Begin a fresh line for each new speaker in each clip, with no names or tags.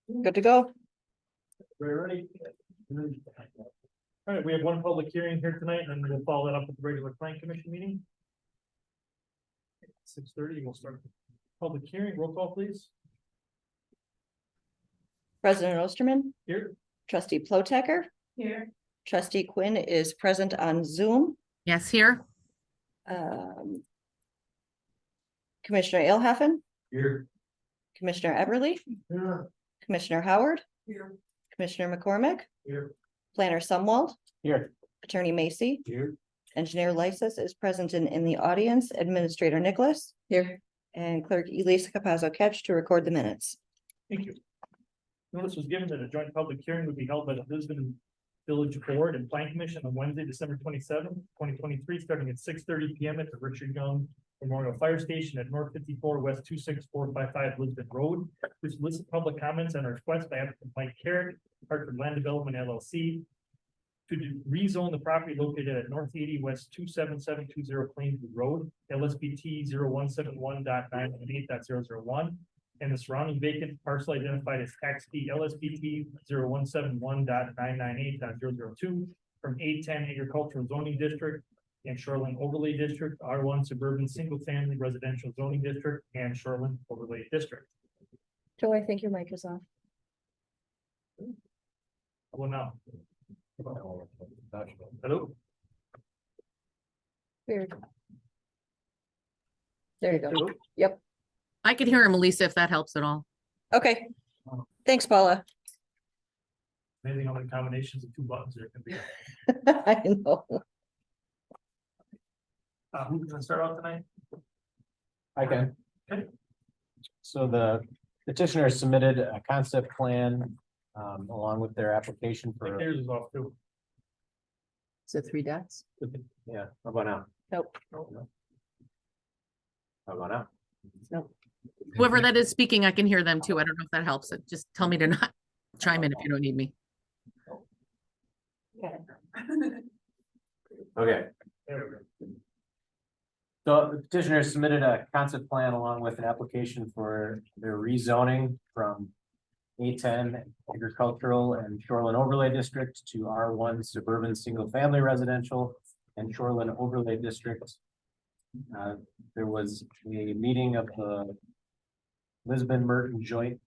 Good to go.
We're ready. All right, we have one public hearing here tonight, and then we'll follow that up with the regular plan commission meeting. 6:30, we'll start the public hearing. Roll call, please.
President Osterman,
Here.
trustee Plotecker. Here. Trustee Quinn is present on Zoom.
Yes, here.
Commissioner Alhaffen,
Here.
Commissioner Everly,
Here.
Commissioner Howard,
Here.
Commissioner McCormick,
Here.
Planner Sumwalt,
Here.
Attorney Macy,
Here.
Engineer Lysis is present in the audience, Administrator Nicholas. Here. And Clerk Elisa Capazzo Ketch to record the minutes.
Thank you. Notice was given that a joint public hearing would be held by the Lisbon Village Board and Plan Commission on Wednesday, December 27th, 2023, starting at 6:30 PM at the Richard Young Memorial Fire Station at North 54 West 26455 Lisbon Road. To solicit public comments on a request by applicant Mike Carrick, Hartford Land Development LLC, to rezone the property located at North 80 West 27720 Plainview Road, LSBT 0171.918.001, and the surrounding vacant parcel identified as tax D LSBT 0171.998.002 from A10 Agricultural Zoning District and Shoreline Overlay District, R1 Suburban Single Family Residential Zoning District, and Shoreline Overlay District.
Joe, I think your mic is off.
Well, now. Hello?
Weird. There you go.
Hello?
I could hear him, Elisa, if that helps at all.
Okay. Thanks, Paula.
Amazing how many combinations of two buttons there can be.
I know.
Who's gonna start out tonight?
I can.
Okay.
So the petitioner submitted a concept plan along with their application for,
Theirs is off too.
Is it 3 dots?
yeah, how about now?
Nope.
How about now?
Nope.
Whoever that is speaking, I can hear them too. I don't know if that helps. Just tell me to not chime in if you don't need me.
Okay,
There we go.
so the petitioner submitted a concept plan along with an application for their rezoning from A10 agricultural and shoreline overlay district to R1 suburban single family residential and shoreline overlay district. There was a meeting of the Lisbon Merton Joint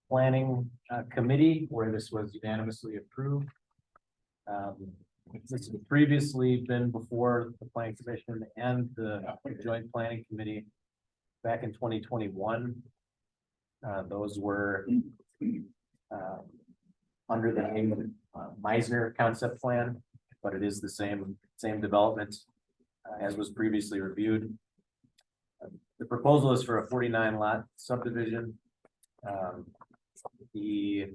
Planning Committee where this was unanimously approved. This has previously been before the Planning Commission and the Joint Planning Committee back in 2021. Those were under the name Meisner Concept Plan, but it is the same development as was previously reviewed. The proposal is for a 49 lot subdivision. The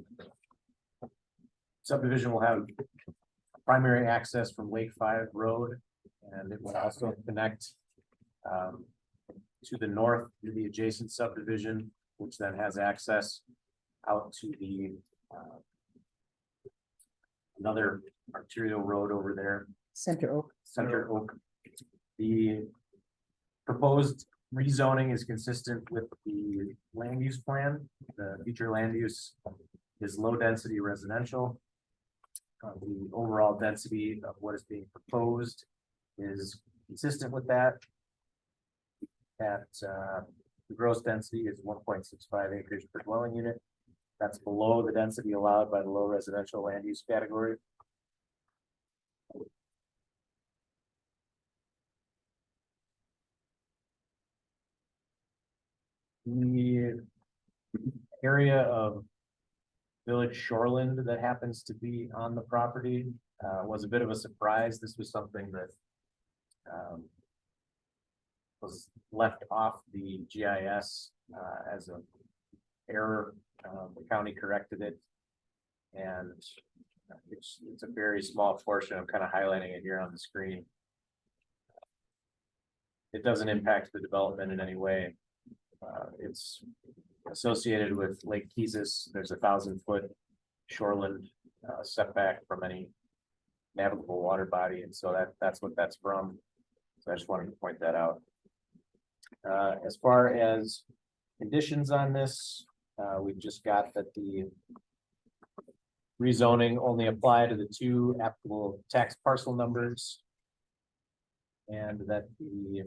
subdivision will have primary access from Lake 5 Road, and it will also connect to the north to the adjacent subdivision, which then has access out to the another arterial road over there.
Center Oak.
Center Oak. The proposed rezoning is consistent with the land use plan. The future land use is low density residential. The overall density of what is being proposed is consistent with that. The gross density is 1.65 acres per dwelling unit. That's below the density allowed by the low residential land use category. The area of Village Shoreland that happens to be on the property was a bit of a surprise. This was something that was left off the GIS as an error. The county corrected it, and it's a very small portion. I'm kind of highlighting it here on the screen. It doesn't impact the development in any way. It's associated with Lake Keesis. There's a 1,000-foot shoreland setback from any navigable water body, and so that's what that's from. So I just wanted to point that out. As far as conditions on this, We just got that the rezoning only apply to the two applicable tax parcel numbers. And that the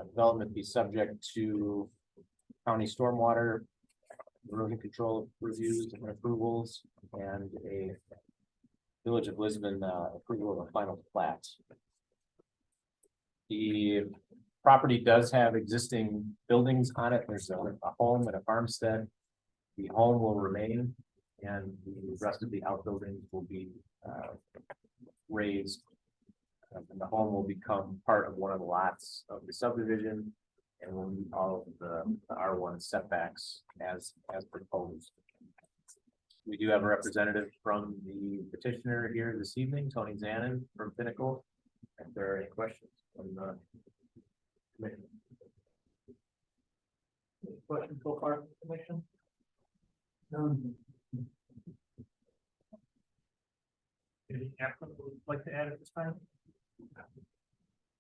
development be subject to county stormwater erosion control reviews and approvals, and a Village of Lisbon approval of a final plat. The property does have existing buildings on it. There's a home and a farmstead. The home will remain, and the rest of the outbuildings will be raised. And the home will become part of one of the lots of the subdivision, and will meet all of the R1 setbacks as proposed. We do have a representative from the petitioner here this evening, Tony Zanin from Pinnacle. If there are any questions from the commission.
Questions so far, commission? No. Anything applicant would like to add at this time?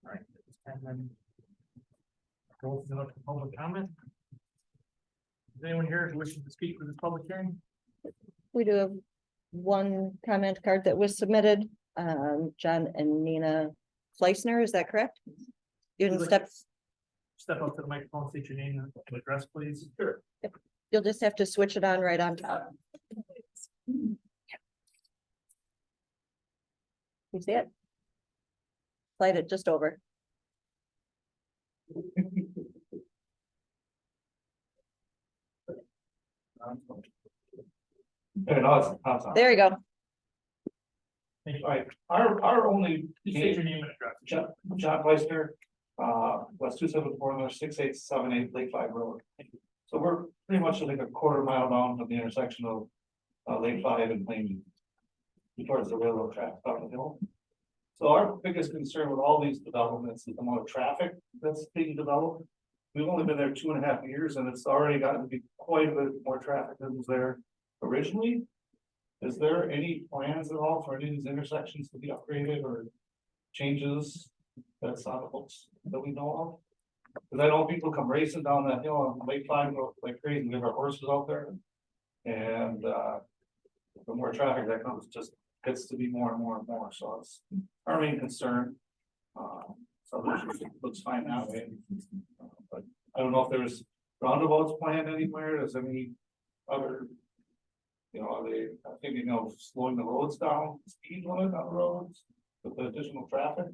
All right, at this time then. We'll open it up to public comment. Is anyone here who wishes to speak for this public hearing?
We do have one comment card that was submitted, John and Nina Fleisner, is that correct? You can
Step up to the microphone, state your name and address, please. Sure.
you'll just have to switch it on right on top. You see it? Slide it just over. There you go.
Thank you.
All right, our only,
Just state your name and address.
John Weister, West 274 North 6878 Lake 5 Road. So we're pretty much like a quarter mile down from the intersection of Lake 5 and Plainview, towards the railroad track up the hill. So our biggest concern with all these developments is the amount of traffic that's being developed. We've only been there 2.5 years, and it's already gotten to be quite a bit more traffic than was there originally. Is there any plans at all for any of these intersections to be upgraded or changes that's on the books that we know of? Because I know people come racing down that hill on Lake 5 like crazy. We have our horses out there. And the more traffic that comes, just gets to be more and more and more. So it's our main concern. So it looks fine that way. But I don't know if there's roundabouts planned anywhere. Does any other, are they thinking of slowing the roads down, speed limit on the roads with the additional traffic?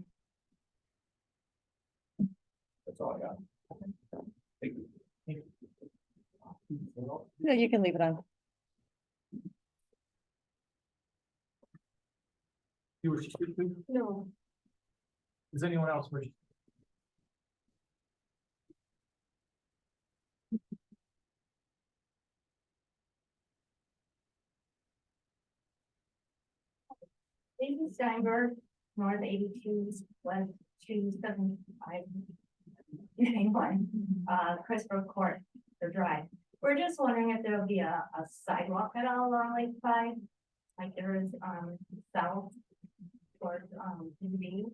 That's all I got. Thank you.
No, you can leave it on.
You wish to speak to?
No.
Does anyone else wish?
David Steinberg, North 82, West 275. 91, Crestbrook Court, the drive. We're just wondering if there'll be a sidewalk at all along Lake 5, like there is, south towards, UV.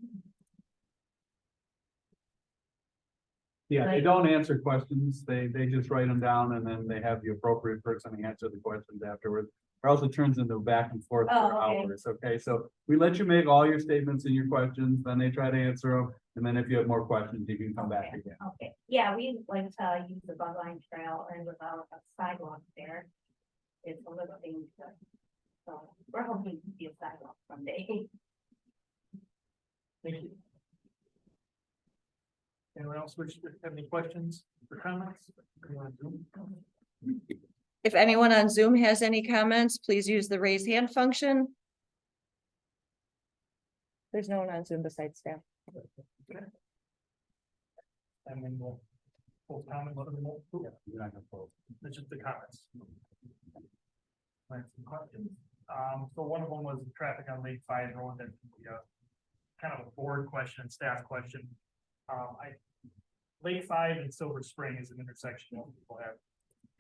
Yeah, they
Like-
don't answer questions. They just write them down and then they have the appropriate person answer the questions afterwards. Or else it turns into back and forth for
Oh, okay.
hours, okay? So we let you make all your statements and your questions, then they try to answer them. And then if you have more questions, you can come back again.
Okay, yeah, we like to use the Bug Line Trail and without a sidewalk there. It's a little dangerous. So we're hoping to see a sidewalk someday.
Thank you. Anyone else wish to have any questions or comments? Anyone on Zoom?
If anyone on Zoom has any comments, please use the raise hand function. There's no one on Zoom besides staff.
And then we'll comment, let them know.
You're not gonna vote.
That's just the comments. Right, some questions. So one of them was traffic on Lake 5 Road, that kind of a board question, staff question. Lake 5 and Silver Spring is an intersection that people have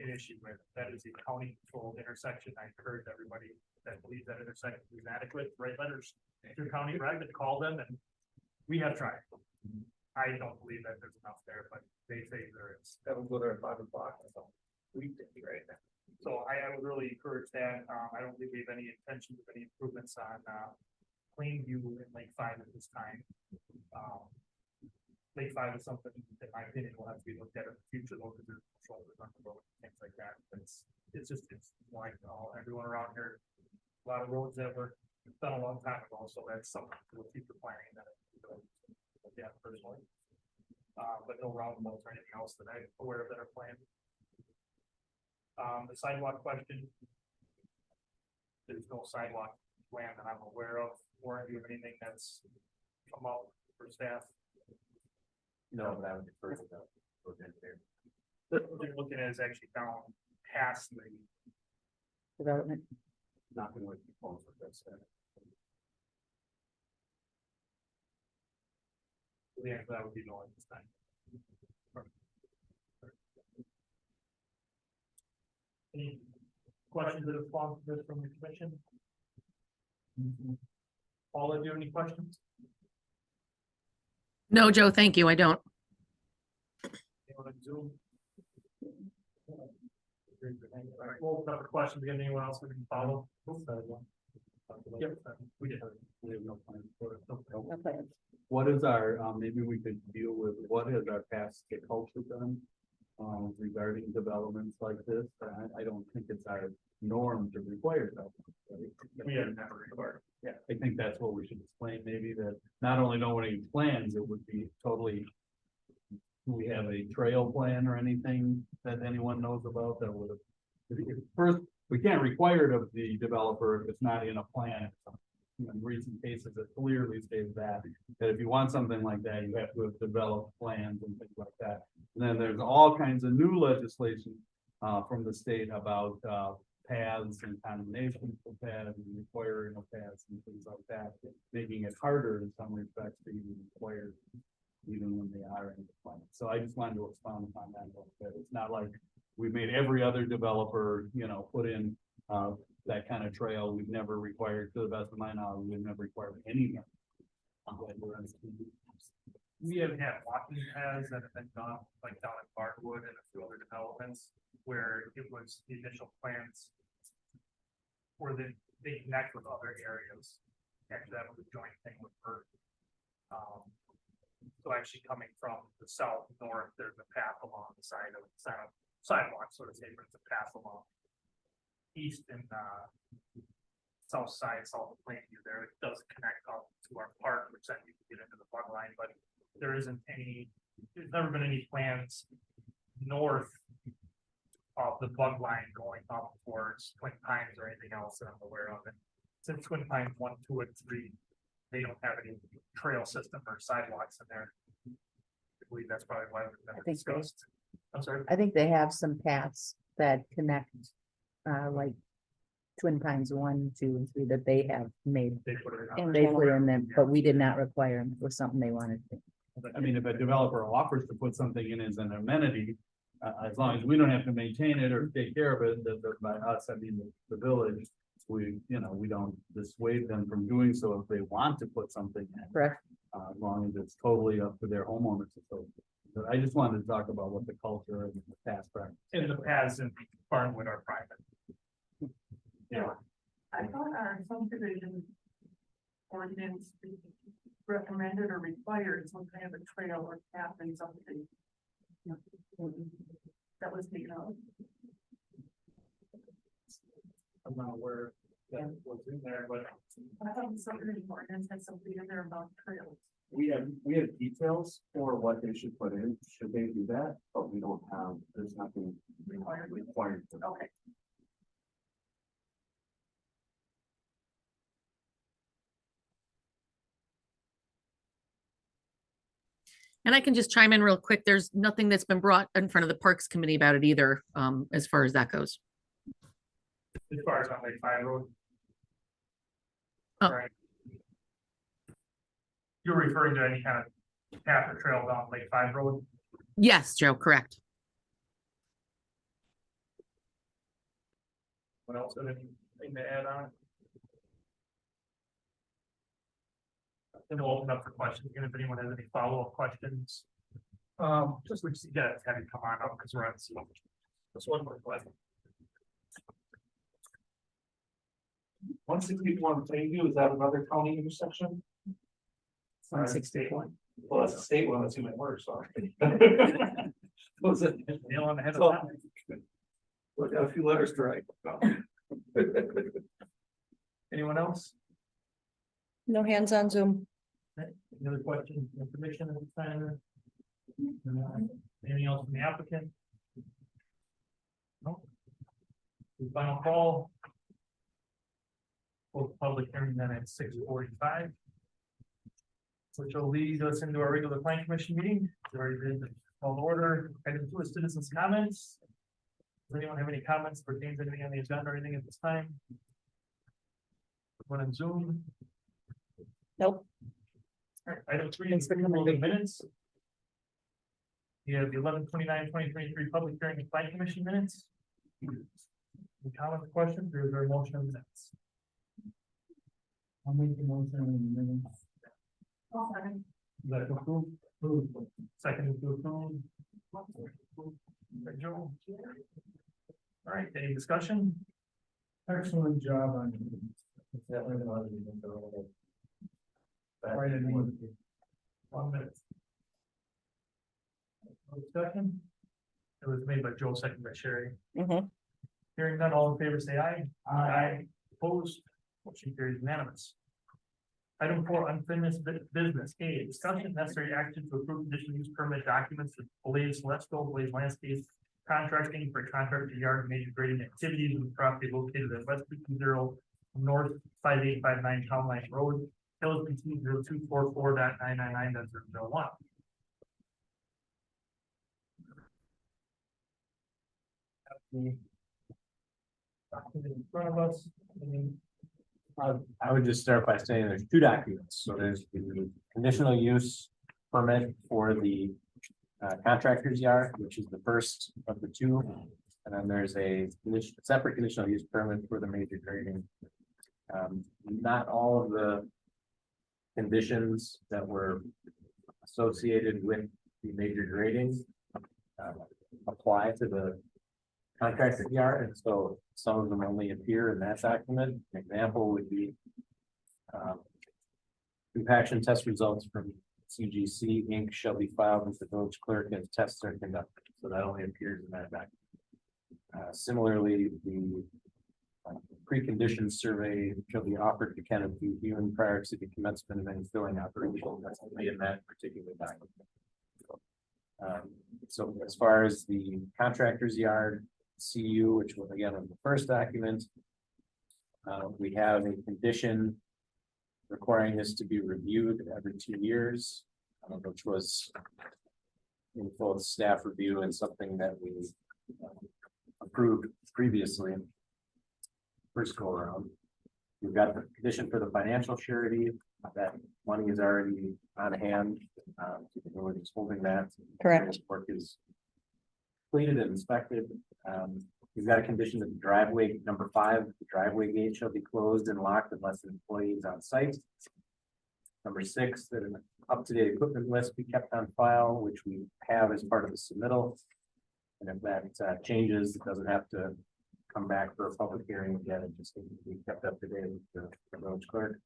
an issue with. That is a county controlled intersection. I encourage everybody that believes that intersection is inadequate, write letters to county reg and call them, and we have tried. I don't believe that there's enough there, but they say there is.
That will go there at 5 o'clock. We
fully encourage that. I don't think we have any intentions of any improvements on, Plainview and Lake Five at this time. Lake Five is something, in my opinion, will have to be looked at in the future, though, because there's shoulders on the road, things like that. But it's like, everyone around here, a lot of roads that were done a long time ago, so that's something to keep the planning that. Yeah, personally. But no roundabouts or anything else that I'm aware of that are planned. The sidewalk question. There's no sidewalk plan that I'm aware of, or do you have anything that's come up for staff?
No, but I would defer to the road engineer.
What they're looking at is actually down past the,
Development.
Not going to propose what that's.
yeah, that would be the only this time. Any questions that have spawned from the commission? Paula, do you have any questions?
No, Joe, thank you. I don't.
Anyone on Zoom? All right, we'll open up for questions. Again, anyone else we can follow? Yep, we did.
We have no plan for it.
No plans.
What is our, maybe we could deal with, what has our past culture done? Regarding developments like this, I don't think it's our norm to require development, right?
We have never required.
Yeah, I think that's what we should explain, maybe that not only knowing plans, it would be totally. Do we have a trail plan or anything that anyone knows about that would have? First, we can't require it of the developer if it's not in a plan. In recent cases, it clearly states that if you want something like that, you have to have developed plans and things like that. And then there's all kinds of new legislation from the state about paths and condemnation for paths and requiring of paths and things like that, making it harder in some respects to even require even when they are in the plan. So I just wanted to expound upon that a little bit. It's not like we made every other developer, put in that kind of trail. We've never required, to the best of my knowledge, we've never required any.
We have had walking paths that have been done, like down in Barkwood and a few other developments, where it was the initial plans. Where they connect with other areas. Actually, that was a joint thing with Bert. So actually coming from the south north, there's a path along the side of sidewalk, so to say, but it's a path along. East and south side, south of Plainview there, it does connect up to our park, which then you can get into the bug line, but there isn't any, there's never been any plans north of the bug line going up towards Twin Pines or anything else that I'm aware of. And since Twin Pines 1, 2, and 3, they don't have any trail system or sidewalks in there. I believe that's probably why we've never
think so.
discussed. I'm sorry.
I think they have some paths that connect, like Twin Pines 1, 2, and 3 that they have made.
They put it
In
on.
They put in them, but we did not require them. It was something they wanted to.
I mean, if a developer offers to put something in as an amenity, as long as we don't have to maintain it or take care of it, that by us, I mean, the village, we don't dissuade them from doing so if they want to put something in.
Correct.
As long as it's totally up to their homeowners. So I just wanted to talk about what the culture and the past practice.
And the paths in Barnwood are private. Yeah,
I thought our subdivision ordinance recommended or required some kind of a trail or path and something. That was taken out.
I'm not aware that was in there, but
I thought the subdivision ordinance had something in there about trails.
We have details for what they should put in, should they do that, but we don't have, there's nothing required for that.
Okay.
And I can just chime in real quick. There's nothing that's been brought in front of the Parks Committee about it either, as far as that goes.
as far as on Lake Five Road.
Oh.
Right. You're referring to any kind of path or trail down Lake Five Road?
Yes, Joe, correct.
What else, have anything to add on? Then we'll open up for questions, again, if anyone has any follow-up questions. Just we just gotta have you come on up, because we're on Zoom. Just one more question.
161 Plainview, is that another county intersection?
161.
Well, that's a state one, that's even worse, sorry. Was it?
Nail on the head of
So-
that.
We got a few letters to write.
Anyone else?
No hands on Zoom.
Any other questions, information at this time? Anything else from the applicant? No. The final call. For the public hearing then at 6:45. Which will lead us into our regular plan commission meeting. We already did call to order. Item 2 is citizens' comments. Does anyone have any comments pertaining to anything on the agenda or anything at this time? One on Zoom.
Nope.
All right, item 3
Thanks
is
for coming.
approval of the minutes. You have the 11/29/2023 public hearing and plan commission minutes. Any comments, questions, or is there a motion on the minutes? I'll make the motion on the minutes. Is that approved? Second to approve. Right, Joe? All right, any discussion? Excellent job on. Right, any 1 minute. No discussion? It was made by Joe, second by Sherry.
Mhm.
Hearing none, all in favor, say aye. Aye. Opposed, motion carries unanimous. Item 4, unfinished business. A, discussion necessary action to approve conditional use permit documents for Blaze Celestial, Blaze Landscape Contracting for contractor yard and major grading activities with property located at West 220 North 5859 Town Line Road, LPT 0244.999.001. The document in front of us.
I would just start by saying there's 2 documents. So there's the conditional use permit for the contractor's yard, which is the first of the 2. And then there's a separate conditional use permit for the major grading. Not all of the conditions that were associated with the major grading apply to the contractor yard, and so some of them only appear in that document. An example would be compaction test results from CGC Inc. shall be filed with the village clerk as tests are conducted, so that only appears in that document. Similarly, the preconditions survey shall be offered to Kenneth B. Human prior to the commencement of any filling operation. That's only in that particular document. So as far as the contractor's yard, CU, which was again in the first document, we have a condition requiring this to be reviewed every 2 years, which was in full staff review and something that we approved previously. First go around, we've got the condition for the financial surety. That money is already on hand. The village is holding that.
Correct.
Work is completed and inspected. We've got a condition that the driveway, number 5, the driveway gate shall be closed and locked unless an employee is on site. Number 6, that an up-to-date equipment list be kept on file, which we have as part of the submittal. And if that changes, it doesn't have to come back for a public hearing again, it just needs to be kept up to date with the village clerk.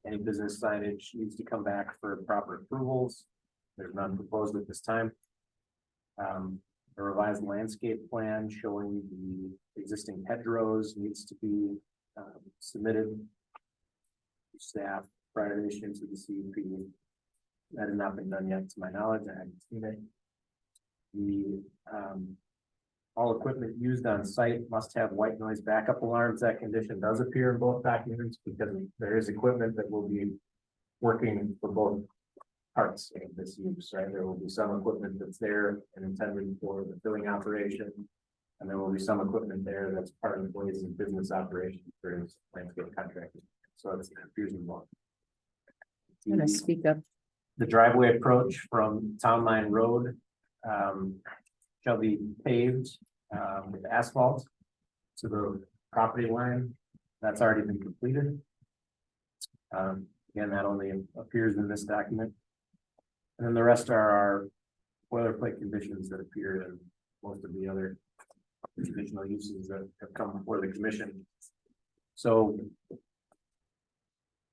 Any business signage needs to come back for proper approvals. There's none proposed at this time. A revised landscape plan showing the existing hedgerows needs to be submitted to staff prior to issuance of the CUP. That has not been done yet, to my knowledge. I haven't seen it. The all equipment used on site must have white noise backup alarms. That condition does appear in both documents because there is equipment that will be working for both parts of this use, right? There will be some equipment that's there and intended for the filling operation. And there will be some equipment there that's part of the Blaze's business operation for his landscape contracting. So it's a confusing one.
I'm gonna speak up.
The driveway approach from Town Line Road shall be paved with asphalt to the property line. That's already been completed. Again, that only appears in this document. And then the rest are our boilerplate conditions that appear in most of the other conditional uses that have come before the commission. So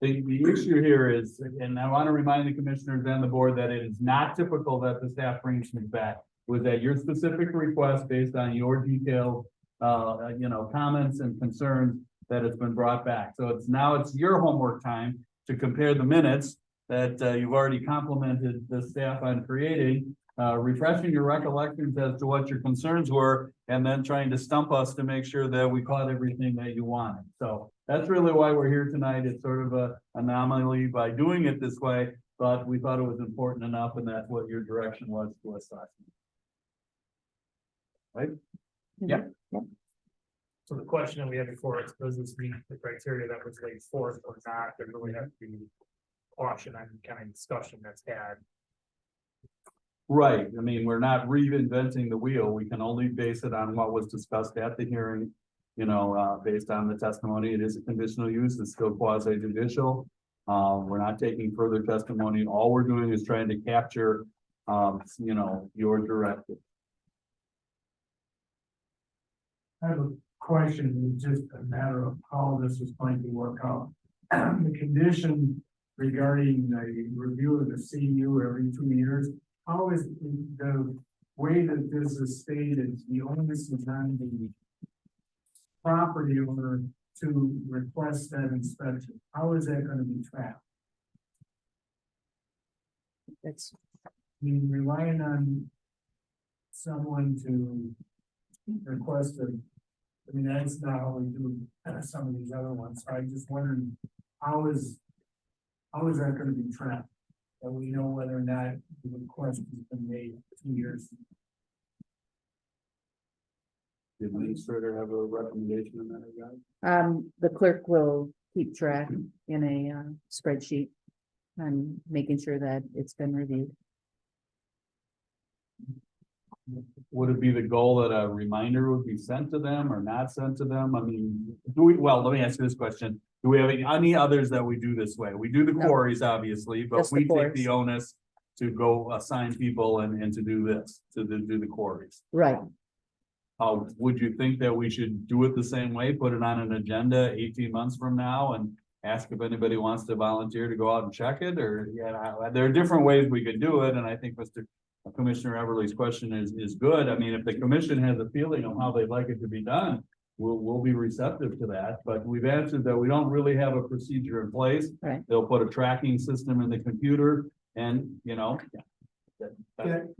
The issue here is, and I want to remind the commissioners and the board that it is not typical that the staff brings things back. Was that your specific request based on your detailed, comments and concerns that it's been brought back? So it's your homework time to compare the minutes that you've already complimented the staff on creating, refreshing your recollections as to what your concerns were, and then trying to stump us to make sure that we caught everything that you wanted. So that's really why we're here tonight. It's sort of a anomaly by doing it this way, but we thought it was important enough, and that's what your direction was to us last night.
So the question that we have before us, does this meet the criteria that was laid forth or not? There really has to be caution on kind of discussion that's had.
Right, I mean, we're not reinventing the wheel. We can only base it on what was discussed at the hearing. Based on the testimony, it is a conditional use, it's still quasi judicial. We're not taking further testimony. All we're doing is trying to capture, your directive.
I have a question, it's just a matter of how this is going to work out. The condition regarding the review of the CU every 2 years, how is the way that this is stated, the onus is on the property owner to request that inspection? How is that gonna be tracked?
That's,
I mean, relying on someone to request a, I mean, that's not how we do some of these other ones, so I just wondering, how is that gonna be tracked? That we know whether or not the request has been made 2 years.
The administrator have a recommendation in that regard?
the clerk will keep track in a spreadsheet and making sure that it's been reviewed.
Would it be the goal that a reminder would be sent to them or not sent to them? I mean, let me ask you this question. Do we have any others that we do this way? We do the
No.
quarries, obviously, but
Just the
we take
quarries.
the onus to go assign people and to do this, to do the quarries.
Right,
Would you think that we should do it the same way, put it on an agenda 18 months from now and ask if anybody wants to volunteer to go out and check it? Or, there are different ways we could do it, and I think Commissioner Everly's question is good. I mean, if the commission has a feeling of how they'd like it to be done, we'll be receptive to that, but we've answered that we don't really have a procedure in place.
Right.
They'll put a tracking system in the computer and,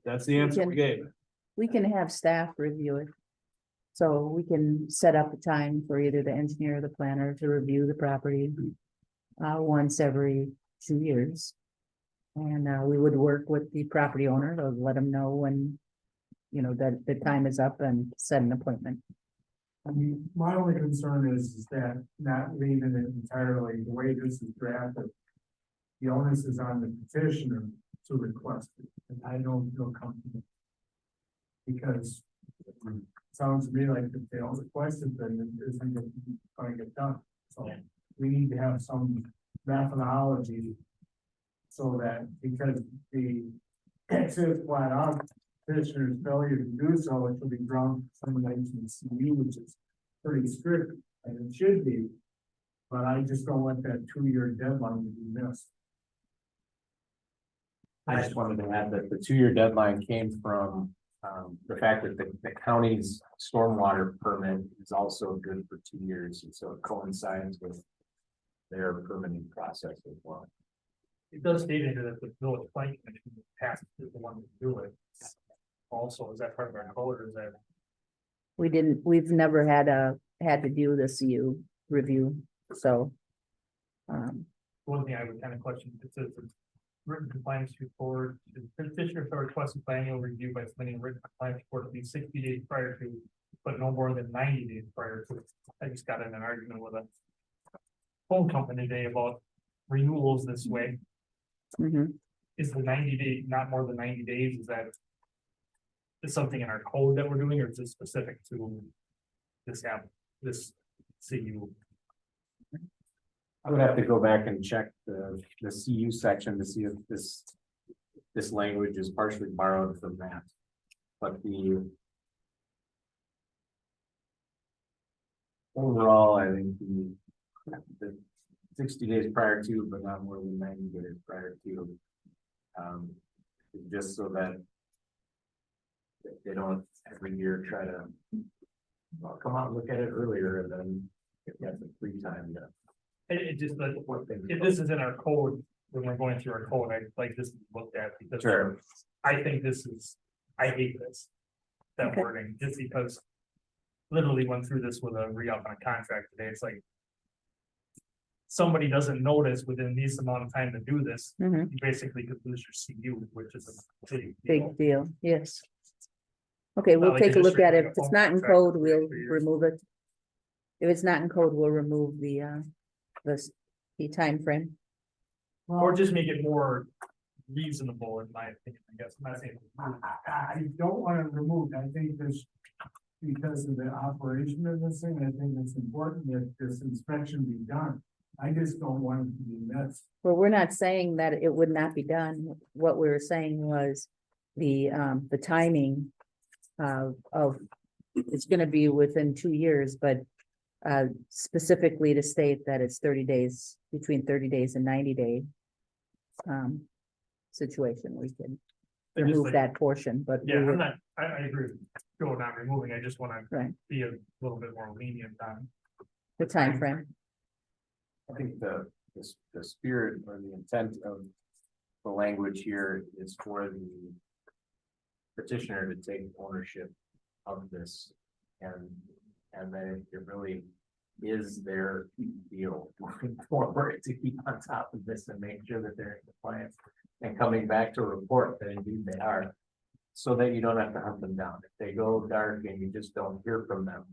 that's the answer we gave.
we can have staff review it. So we can set up a time for either the engineer or the planner to review the property once every 2 years. And we would work with the property owner to let them know when, that the time is up and set an appointment.
I mean, my only concern is that not leaving it entirely the way this is drafted. The onus is on the petitioner to request it, and I don't feel comfortable. Because it sounds to me like if they don't request it, then it isn't going to get done. So we need to have some methodology. So that, because it says flat out, petitioner's failure to do so, it will be drawn from some relation to CU, which is pretty strict, and it should be. But I just don't want that 2-year deadline to be missed.
I just wanted to add that the 2-year deadline came from the fact that the county's stormwater permit is also good for 2 years, and so it coincides with their permitting process as well.
It does state in here that the village planning commission passed is the one to do it. Also, is that part of our code or is that?
We've never had to do the CU review, so.
One thing I would kind of question, it says the written compliance report, the petitioner shall request a planning review by submitting a written compliance report at least 60 days prior to, but no more than 90 days prior to. I just got in an argument with a phone company today about renewals this way.
Mhm.
Is the 90-day, not more than 90 days, is that? Is something in our code that we're doing, or is this specific to this this CU?
I would have to go back and check the CU section to see if this language is partially borrowed from that. But overall, I think the 60 days prior to, but not more than 90 days prior to. Um, just so that they don't every year try to, well, come out and look at it earlier and then get the free time to.
It just, like,
what they-
if this is in our code, when we're going through our code, I like this to be looked at because.
Sure.
I think this is, I hate this. That
Okay.
wording, just because. Literally went through this with a re-up on a contract today, it's like. Somebody doesn't notice within this amount of time to do this,
Mhm.
you basically could lose your CU, which is a big deal.
Big deal, yes. Okay, we'll
like a
take a look
district
at it.
with a
If it's
phone
not in
contract
code,
for
we'll
3 years.
remove it. If it's not in code, we'll remove the time frame.
Or just make it more reasonable, in my opinion, I guess, I'm not saying.
I don't wanna remove, I think this, because of the operation of this thing, I think it's important that this inspection be done. I just don't want it to be missed.
Well, we're not saying that it would not be done. What we were saying was the timing of, it's gonna be within 2 years, but specifically to state that it's 30 days, between 30 days and 90 day situation, we can
I just
remove
like-
that portion, but we
Yeah,
would-
I'm not, I agree with Joe not removing, I just wanna
Right.
be a little bit more lenient on.
the time frame.
I think the spirit or the intent of the language here is for the petitioner to take ownership of this and that it really is their deal moving forward to keep on top of this and make sure that they're in compliance and coming back to report that indeed they are, so that you don't have to hunt them down. If they go dark and you just don't hear from them,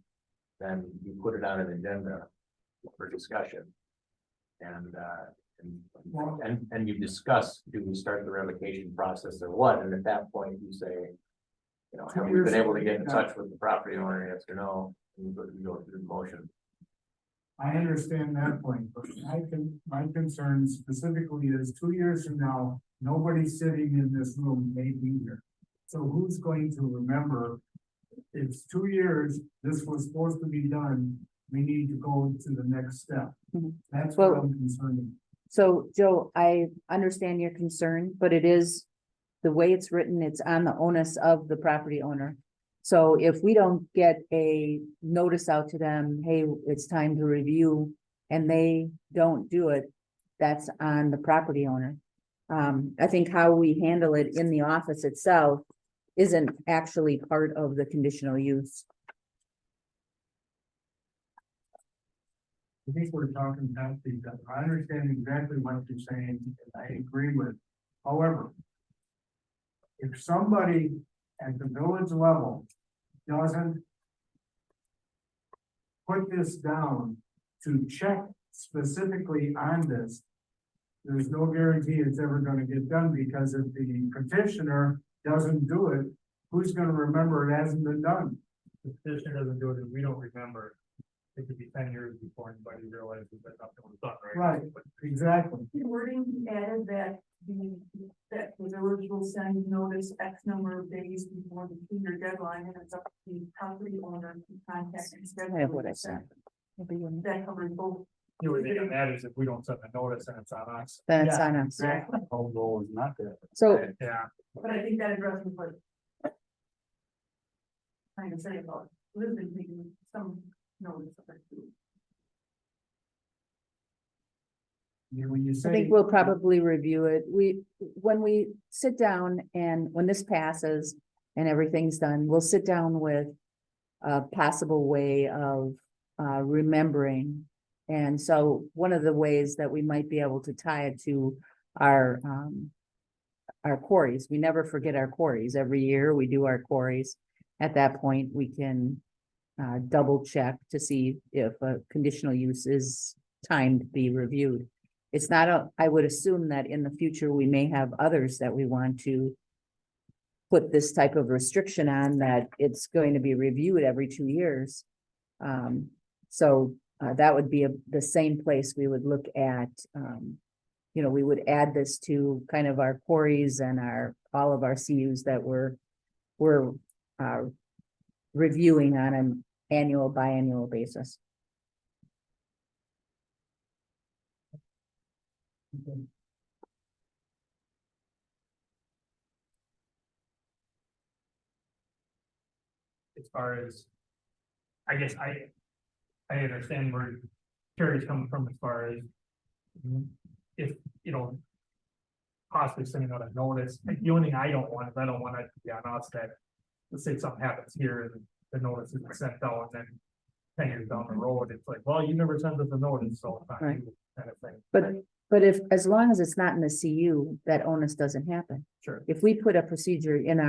then you put it on an agenda for discussion. And you discuss, do we start the revocation process or what? And at that point, you say, you know, have we been able to get in touch with the property owner, yes or no? And you go through the motion.
I understand that point, but my concern specifically is 2 years from now, nobody sitting in this room may be here. So who's going to remember? It's 2 years, this was supposed to be done, we need to go to the next step.
Mhm.
That's what
Well-
I'm concerned about.
So, Joe, I understand your concern, but it is, the way it's written, it's on the onus of the property owner. So if we don't get a notice out to them, hey, it's time to review, and they don't do it, that's on the property owner. I think how we handle it in the office itself isn't actually part of the conditional use.
I think we're talking past each other. I understand exactly what you're saying, and I agree with. However, if somebody at the village level doesn't put this down to check specifically on this, there's no guarantee it's ever gonna get done, because if the petitioner doesn't do it, who's gonna remember it hasn't been done?
The petitioner doesn't do it, and we don't remember. It could be 10 years before anybody realizes that nothing was done, right?
Right, exactly.
The wording added that the village will send notice X number of days before the 2 year deadline, and it's up to the property owner to contact and schedule.
I have what I
the
said.
session. That covers both.
The only thing that matters if we don't send a notice and it's on us.
Then it's
Yeah,
on us.
exactly.
Whole goal is not that.
So,
Yeah,
But I think that addresses what trying to say about Lisbon taking some notice of it too.
When you
I
say.
think we'll probably review it. When we sit down and when this passes and everything's done, we'll sit down with a possible way of remembering. And so one of the ways that we might be able to tie it to our quarries, we never forget our quarries. Every year we do our quarries. At that point, we can double check to see if a conditional use is timed to be reviewed. It's not I would assume that in the future, we may have others that we want to put this type of restriction on, that it's going to be reviewed every 2 years. So that would be the same place we would look at, we would add this to kind of our quarries and all of our CUs that we're reviewing on an annual, biannual basis.
As far as, I guess I understand where Terry's coming from as far as if, you know, possibly sending out a notice. The only thing I don't want is I don't want it to be on us that, let's say something happens here and the notice isn't sent out and then 10 years down the road, it's like, well, you never sent us a notice, so it's not
Right.
you, kind of thing.
But if, as long as it's not in the CU, that onus doesn't happen.
Sure.
If we put a procedure in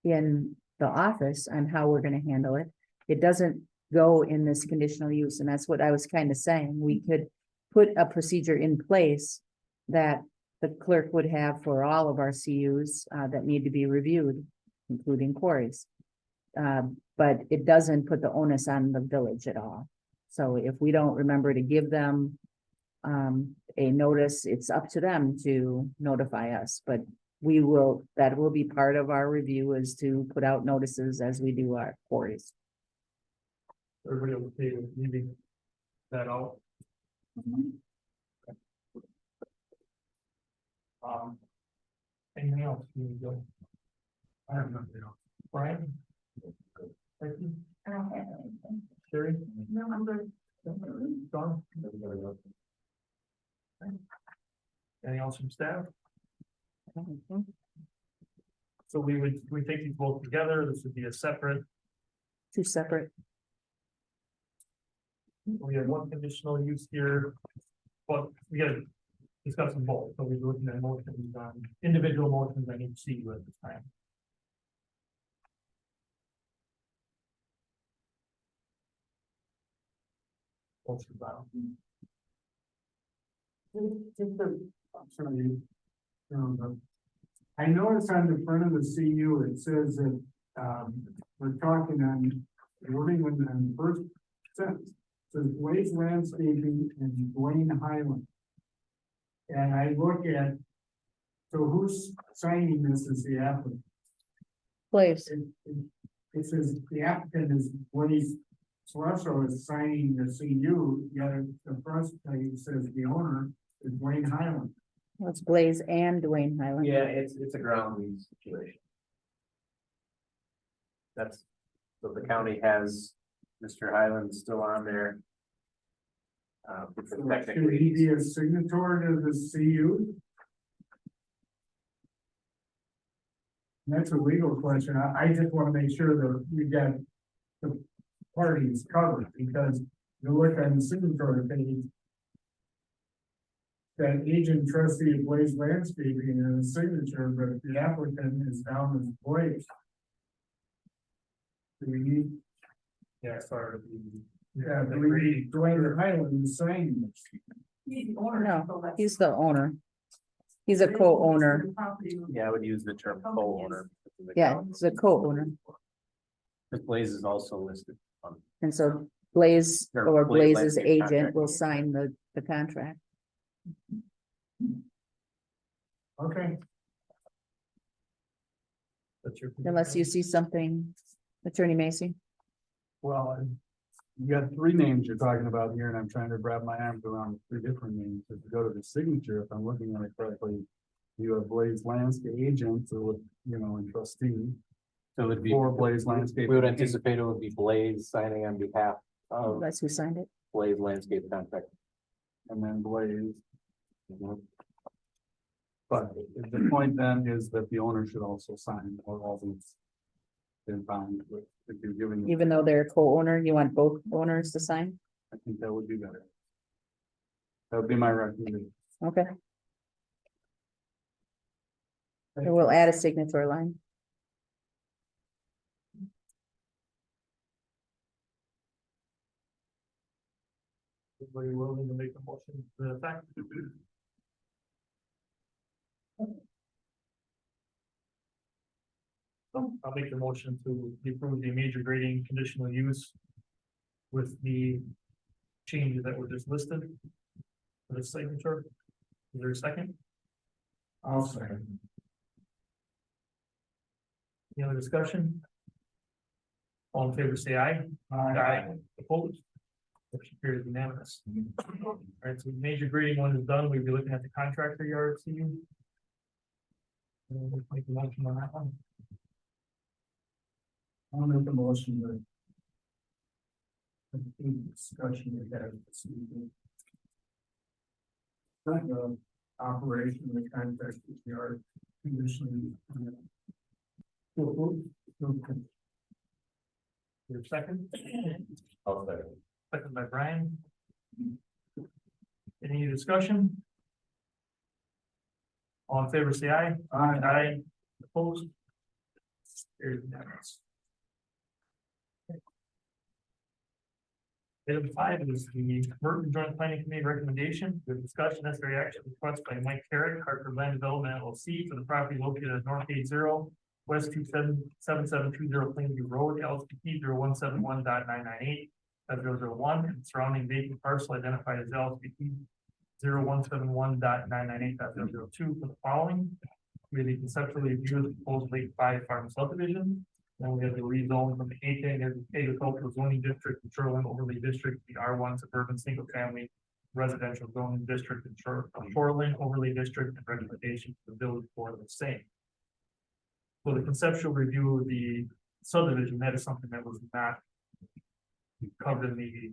in the office on how we're gonna handle it, it doesn't go in this conditional use, and that's what I was kind of saying. We could put a procedure in place that the clerk would have for all of our CUs, that need to be reviewed, including quarries. But it doesn't put the onus on the village at all. So if we don't remember to give them a notice, it's up to them to notify us, but that will be part of our review, is to put out notices as we do our quarries.
Everybody okay with leaving that out? Anything else? You go. I have nothing else. Brian? Thank you.
I don't have anything.
Sherry?
No, I'm good.
Don? Anything else from staff? So we take these both together, this would be a separate,
Two separate.
we have one conditional use here. But we gotta discuss them both, so we're looking at motions on individual motions I need to see you at this time. Motion file.
Just a, I'm sorry. I noticed on the front of the CU, it says that, we're talking on, wording on the first sentence. Says Blaze Landscaping and Dwayne Highland. And I look at, so who's signing this as the applicant?
Place.
It says the applicant is Blaze Swasso is signing the CU, yet the first page says the owner is Dwayne Highland.
It's Blaze and Dwayne Highland.
Yeah, it's a ground lease situation. That's, so the county has Mr. Highland still on there.
Should he be a signatory to the CU? That's a legal question. I just want to make sure that we got the parties covered, because you look on the signatory page. That agent trustee of Blaze Landscaping and a signature, but the applicant is down as Blaze. Do we need?
Yeah, sorry.
Yeah, do we need Dwayne Highland signing this?
He's the owner.
No,
so that's-
he's the owner. He's a co-owner.
Yeah, I would use the term co-owner.
Yeah, he's a co-owner.
Because Blaze is also listed on.
And so Blaze
Or
or
Blaze
Blaze's
Landscape
agent
Contracting.
will sign the contract.
Okay.
That's your.
Unless you see something, Attorney Macy.
Well, you got three names you're talking about here, and I'm trying to wrap my arms around three different names. If you go to the signature, if I'm looking at it correctly, you have Blaze Landscape Agent, so, and trustee,
So it would be,
or Blaze Landscape.
we would anticipate it would be Blaze signing on behalf of
That's who signed it.
Blaze Landscape Contract.
And then Blaze. But the point then is that the owner should also sign or all these. Been found with, if you're giving,
Even though they're a co-owner, you want both owners to sign?
I think that would be better. That would be my recommendation.
Okay. And we'll add a signature line.
Everybody willing to make a motion to the fact? So I'll make the motion to approve the major grading conditional use. With the changes that were just listed. For the signature. Is there a second?
I'll say.
Any other discussion? All in favor, say aye. Aye. Opposed? Motion carries unanimous. All right, so major grading one is done. We'll be looking at the contractor yard to you. We'll make a motion on that one.
I'll make a motion to continue discussion with that this evening. The operation of the contract yard conditioning.
Your second,
I'll second.
second by Brian. Any discussion? All in favor, say aye. Aye. Opposed? Carries unanimous. Item 5 is the Merton Joint Planning Committee recommendation, the discussion necessary action request by Mike Carrick, Hartford Land Development LLC for the property located at North 80, West 277720 Plainview Road, LSPP 0171.998 .001, and surrounding vacant parcel identified as LSPP 0171.998 .002 for the following. We have the conceptually review the proposed Lake 5 Farm subdivision. Then we have the rezone from the A10 agricultural zoning district, and shoreline overlay district, the R1 suburban single family residential zoning district, and shoreline overlay district, and recommendation to the village board of the same. So the conceptual review of the subdivision, that is something that was not covered in the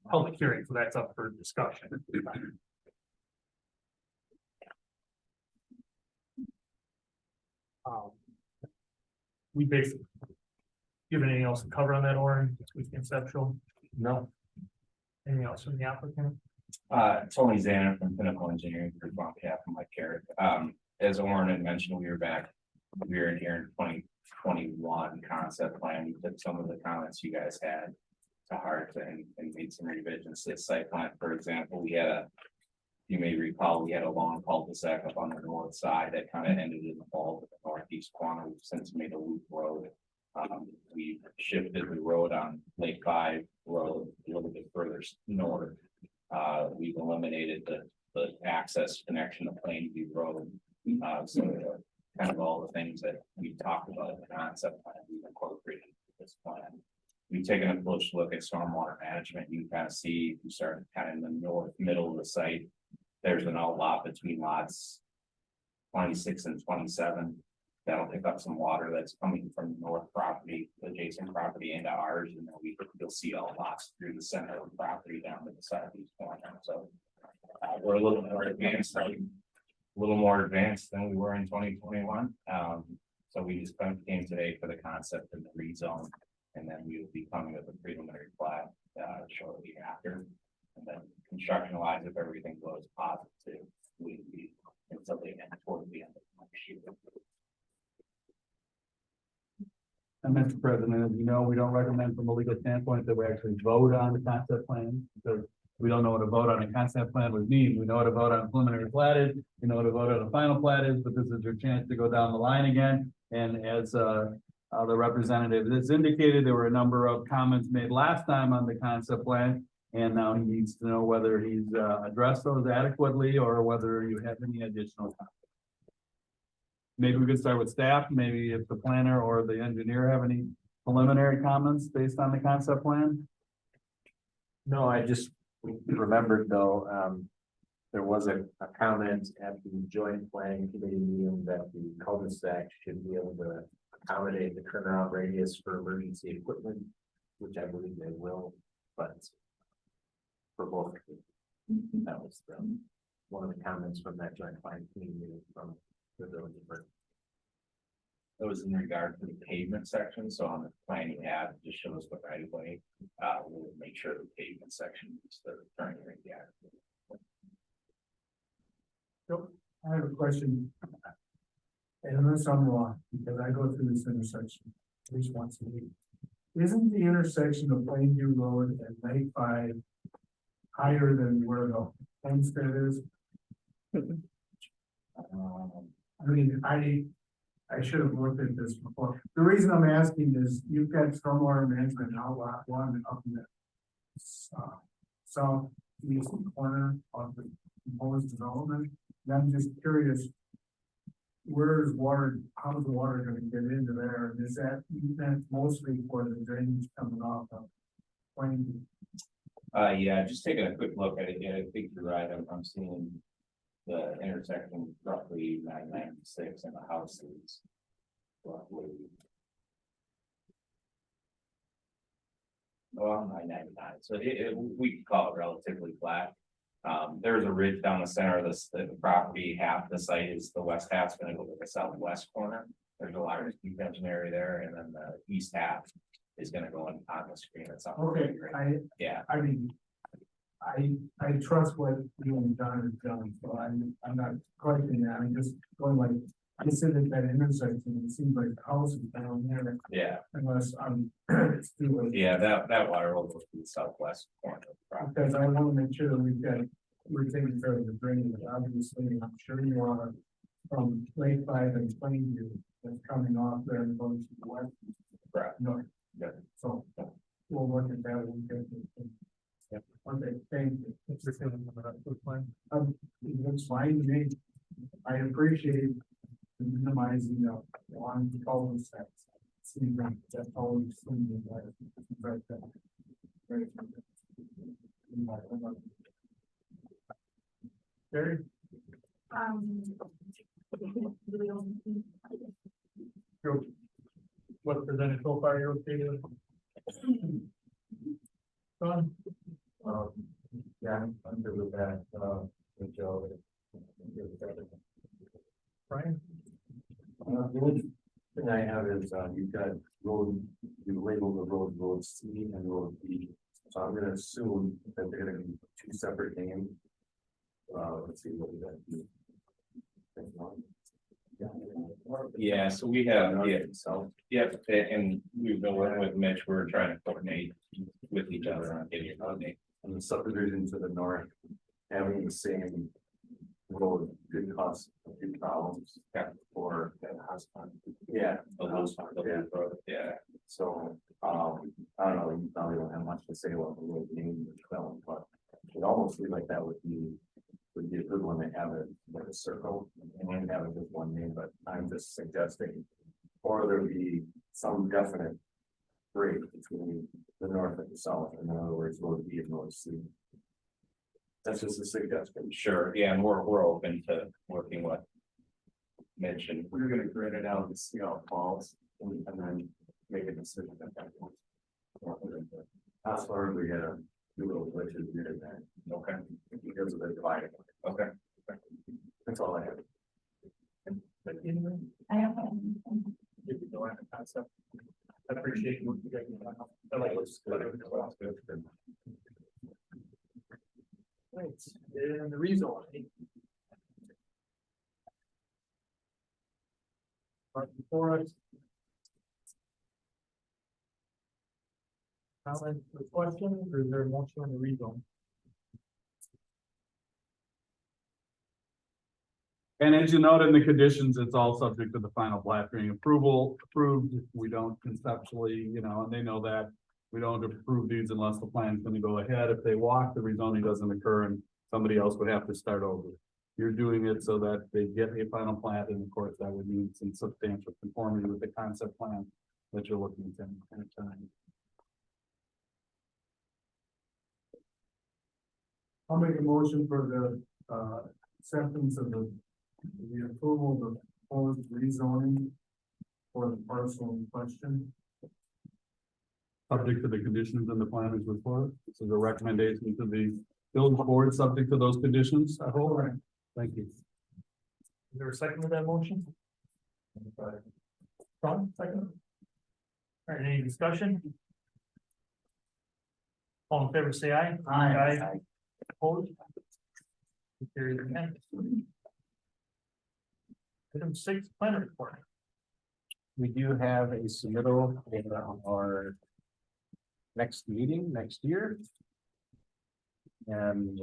public hearing, so that's up for discussion. We basically, you have anything else to cover on that, Orin, with conceptual?
No.
Anything else from the applicant?
Tony Zanner from Pinnacle Engineering Group on behalf of Mike Carrick. As Orin had mentioned, we were in here in 2021 concept plan. We took some of the comments you guys had to heart and made some revisions to the site plan. For example, you may recall, we had a long cul-de-sac up on the north side that kind of ended in the fall to the northeast corner. We've since made a loop road. We shifted the road on Lake 5 Road a little bit further north. We've eliminated the access connection of Plainview Road. So kind of all the things that we talked about in the concept plan, we've incorporated into this plan. We've taken a close look at stormwater management. You can kind of see, we started kind of in the north middle of the site. There's an outlot between lots 26 and 27. That'll pick up some water that's coming from the north property, adjacent property into ours, and then you'll see outlots through the center of the property down to the southeast corner. So we're a little more advanced, than we were in 2021. So we just came today for the concept and the rezone, and then we will be coming with a preliminary plat shortly after. And then construction wise, if everything goes positive, we be until the end, toward the end of next year.
And Mr. President, as you know, we don't recommend from a legal standpoint that we actually vote on the concept plan, because we don't know what a vote on a concept plan would mean. We know what a vote on preliminary plat is, we know what a vote on a final plat is, but this is your chance to go down the line again. And as the representative has indicated, there were a number of comments made last time on the concept plan. And now he needs to know whether he's addressed those adequately or whether you have any additional comments. Maybe we could start with staff, maybe if the planner or the engineer have any preliminary comments based on the concept plan.
No, I just remembered though, there was a comment at the joint planning committee meeting that the cul-de-sac should be able to accommodate the turnaround radius for emergency equipment, which I believe they will, but for both. That was one of the comments from that joint planning committee meeting from the village of Burton.
That was in regard to the pavement section. So on the plan you have, it just shows the right of way. We'll make sure the pavement section is the turning radius.
So I have a question. And unless I'm wrong, because I go through this intersection at least once a week. Isn't the intersection of Plainview Road and Lake 5 higher than where the homestead is? I mean, I should have looked at this before. The reason I'm asking is you've got stormwater management outlot 1 up in the southeast corner of the proposed development. And I'm just curious, where is water, how is the water gonna get into there? And is that mostly for the drainage coming off of Plainview.
Yeah, just taking a quick look at it, yeah, I think you're right, I'm seeing the intersection roughly 996 and the house is roughly. Well, 999, so we could call it relatively flat. There's a ridge down the center of this, the property, half the site is, the west half's gonna go to the southwest corner. There's a lot of detention area there, and then the east half is gonna go on the screen at some
Okay,
point. Yeah,
I mean, I trust what you and John have done, so I'm not questioning that, I'm just going like, I sit at that intersection, it seems like the house is down there,
yeah,
unless I'm. It's too late.
yeah, that water will go to the southwest corner of the property.
Because I want to make sure that we're taking care of the drainage, obviously, I'm sure you are. From Lake Five and Plainview, that's coming off there and going to the west.
Right.
North.
Yeah.
So, we'll look at that when we get to.
Yep.
Okay, thank you.
What's your feeling about the plan?
It's fine to me. I appreciate minimizing the on cul-de-sacs. Seems like that's always something that. Right there. Very good.
Barry? What's presented so far, you're okay with? Don?
Yeah, I'm good with that, with Joe.
Brian?
The only thing I have is, you've got road, you labeled the road C and road B. So I'm gonna assume that they're gonna be two separate names. Let's see what we got.
Yeah, so we have, yeah, so, yep, and we've been working with Mitch, we're trying to coordinate with each other on getting a name.
And the subdivision to the north, having the same road, could cause a few problems. For that house fund. Yeah.
The house fund, the
Yeah.
road, yeah.
So, I don't know, you probably don't have much to say about the road name as well, but it almost seems like that would be a good one to have it like a circle and have it with one name, but I'm just suggesting. Or there be some definite break between the north and the south, in other words, road B and road C. That's just a suggestion.
Sure, yeah, and we're open to working with Mitch and.
We're gonna grid it out and see how it falls and then make a decision at that point. As far as we had a few little glitches here and there.
Okay.
Because of the dividing.
Okay.
That's all I have.
But anyway,
I don't know.
if you don't have a concept, I appreciate what you guys are doing. I like what's good. Right, and the rezoning. Right before us. Comments or questions, or is there a motion on the rezone?
And as you note in the conditions, it's all subject to the final plat being approved. We don't conceptually, and they know that. We don't approve these unless the plan's gonna go ahead. If they walk, the rezoning doesn't occur and somebody else would have to start over. You're doing it so that they get a final plat, and of course, that would mean some substantial conformity with the concept plan that you're looking at any time.
I'll make a motion for the, acceptance of the approval of the proposed rezoning for the parcel in question.
Subject to the conditions in the plan as report. This is a recommendation to the village board, subject to those conditions. I hope.
Right.
Thank you.
Is there a second to that motion? Ron, second? All right, any discussion? All in favor, say aye.
Aye.
Opposed? Carried unanimously. Item 6, plan report.
We do have a submittal in our next meeting next year. And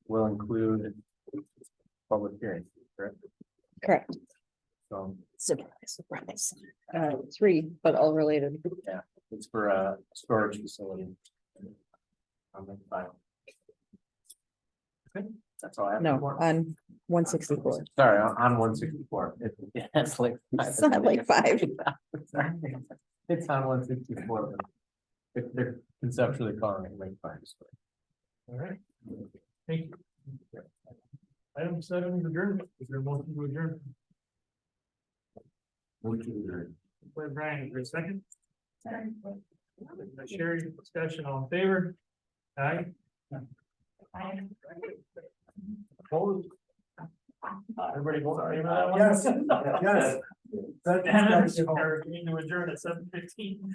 will include public hearing, correct?
Correct.
So
Surprise. 3, but all related.
it's for a storage facility. On the file.
Okay.
That's all I have.
No, on 164.
Sorry, on 164. Yeah, it's like.
It's not like 5.
Sorry. It's on 164. If they're conceptually calling it Lake Farm Display.
All right. Thank you. Item 7 is adjournment. Is there a motion to adjourn? By Brian, is there a second? By Sherry, discussion on favor? Aye. Opposed? Everybody vote in favor of that one?
Yes, yes.
Unanimous, or we need to adjourn at 7:15.